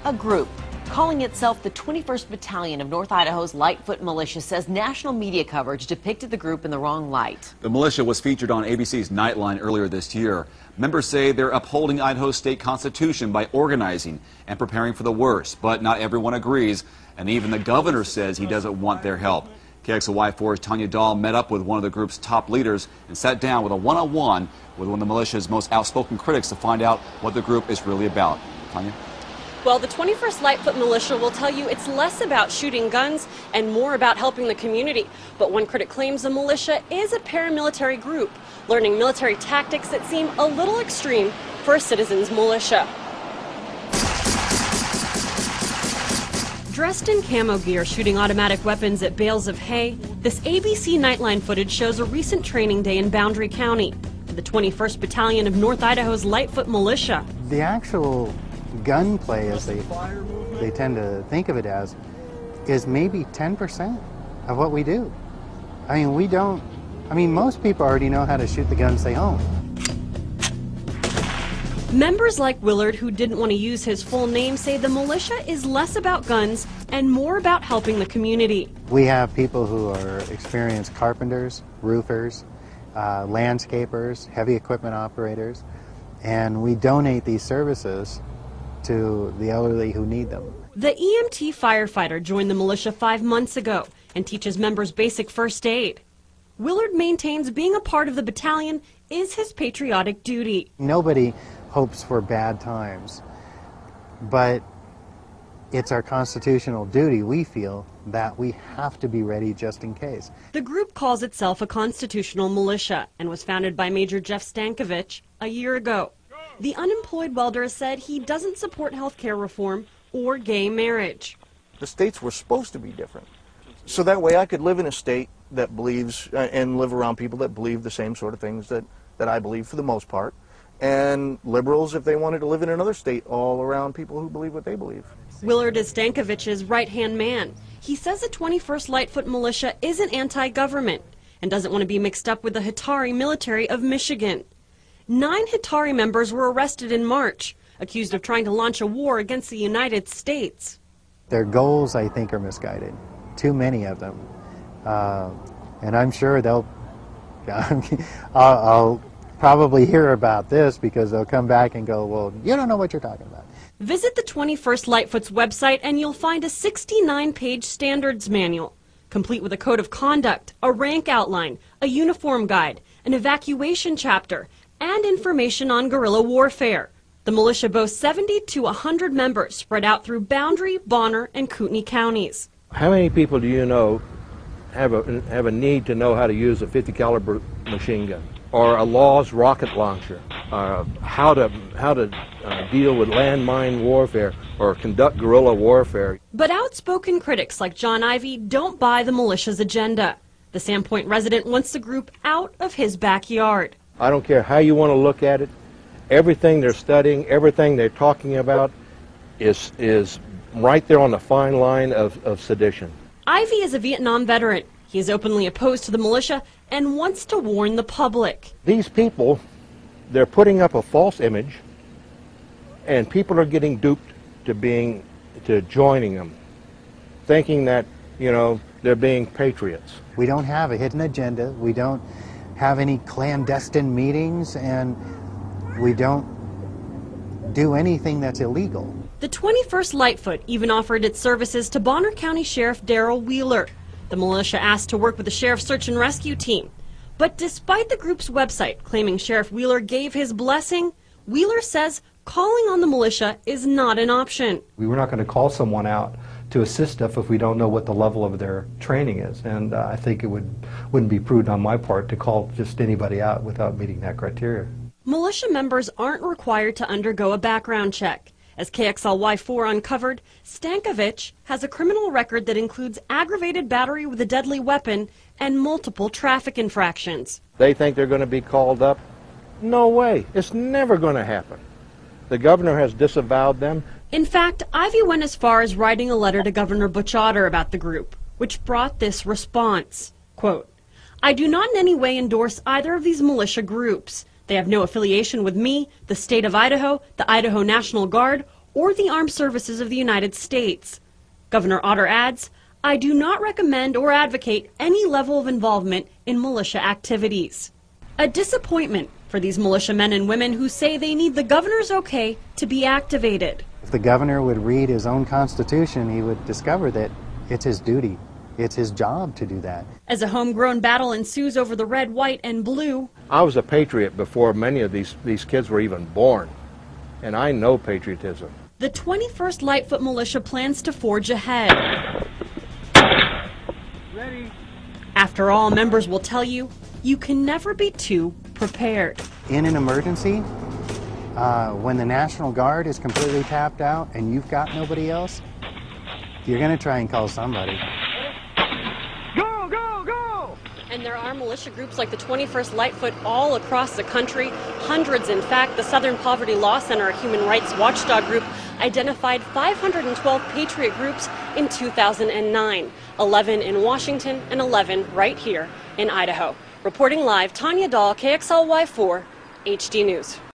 A group calling itself the 21st Battalion of North Idaho's Lightfoot Militia says national media coverage depicted the group in the wrong light. The militia was featured on ABC's Nightline earlier this year. Members say they're upholding Idaho's state constitution by organizing and preparing for the worst, but not everyone agrees, and even the governor says he doesn't want their help. KXLY4's Tanya Dahl met up with one of the group's top leaders and sat down with a one-on-one with one of the militia's most outspoken critics to find out what the group is really about. Tanya? Well, the 21st Lightfoot Militia will tell you it's less about shooting guns and more about helping the community. But one critic claims the militia is a paramilitary group, learning military tactics that seem a little extreme for a citizens' militia. Dressed in camo gear, shooting automatic weapons at bales of hay, this ABC Nightline footage shows a recent training day in Boundary County for the 21st Battalion of North Idaho's Lightfoot Militia. The actual gunplay, as they tend to think of it as, is maybe 10% of what we do. I mean, most people already know how to shoot the guns they own. Members like Willard, who didn't want to use his full name, say the militia is less about guns and more about helping the community. We have people who are experienced carpenters, roofers, landscapers, heavy equipment operators, and we donate these services to the elderly who need them. The EMT firefighter joined the militia 5 months ago and teaches members basic first aid. Willard maintains being a part of the battalion is his patriotic duty. Nobody hopes for bad times, but it's our constitutional duty, we feel, that we have to be ready just in case. The group calls itself a constitutional militia and was founded by Major Jeff Stankovich a year ago. The unemployed welder said he doesn't support health care reform or gay marriage. The states were supposed to be different, so that way I could live in a state that believes and live around people that believe the same sort of things that I believe for the most part, and liberals if they wanted to live in another state all around people who believe what they believe. Willard is Stankovich's right-hand man. He says the 21st Lightfoot Militia isn't anti-government and doesn't want to be mixed up with the Hitari military of Michigan. 9 Hitari members were arrested in March, accused of trying to launch a war against the United States. Their goals, I think, are misguided. Too many of them. And I'm sure I'll probably hear about this because they'll come back and go, well, you don't know what you're talking about. Visit the 21st Lightfoot's website and you'll find a 69-page standards manual, complete with a code of conduct, a rank outline, a uniform guide, an evacuation chapter, and information on guerrilla warfare. The militia boasts 70 to 100 members spread out through Boundary, Bonner, and Kootenai counties. How many people do you know have a need to know how to use a 50 caliber machine gun or a Laws rocket launcher, how to deal with landmine warfare or conduct guerrilla warfare? But outspoken critics like John Ivey don't buy the militia's agenda. The Sandpoint resident wants the group out of his backyard. I don't care how you want to look at it. Everything they're studying, everything they're talking about is right there on the fine line of sedition. Ivey is a Vietnam veteran. He is openly opposed to the militia and wants to warn the public. These people, they're putting up a false image, and people are getting duped to joining them, thinking that, you know, they're being patriots. We don't have a hidden agenda. We don't have any clandestine meetings, and we don't do anything that's illegal. The 21st Lightfoot even offered its services to Bonner County Sheriff Darrell Wheeler. The militia asked to work with the sheriff's search and rescue team. But despite the group's website claiming Sheriff Wheeler gave his blessing, Wheeler says calling on the militia is not an option. We were not going to call someone out to assist us if we don't know what the level of their training is, and I think it wouldn't be prudent on my part to call just anybody out without meeting that criteria. Militia members aren't required to undergo a background check. As KXLY4 uncovered, Stankovich has a criminal record that includes aggravated battery with a deadly weapon and multiple traffic infractions. They think they're going to be called up? No way. It's never going to happen. The governor has disavowed them. In fact, Ivey went as far as writing a letter to Governor Butch Otter about the group, which brought this response. Quote, "I do not in any way endorse either of these militia groups. They have no affiliation with me, the state of Idaho, the Idaho National Guard, or the armed services of the United States. Governor Otter adds, "I do not recommend or advocate any level of involvement in militia activities." A disappointment for these militia men and women who say they need the governor's okay to be activated. If the governor would read his own constitution, he would discover that it's his duty. It's his job to do that. As a homegrown battle ensues over the red, white, and blue, I was a patriot before many of these kids were even born, and I know patriotism. the 21st Lightfoot Militia plans to forge ahead. Ready. After all, members will tell you, you can never be too prepared. In an emergency, when the National Guard is completely tapped out and you've got nobody else, you're going to try and call somebody. Go, go, go! And there are militia groups like the 21st Lightfoot all across the country, hundreds in fact. The Southern Poverty Law Center, a human rights watchdog group, identified 512 Patriot groups in 2009, 11 in Washington and 11 right here in Idaho. Reporting live, Tanya Dahl, KXLY4, HD News.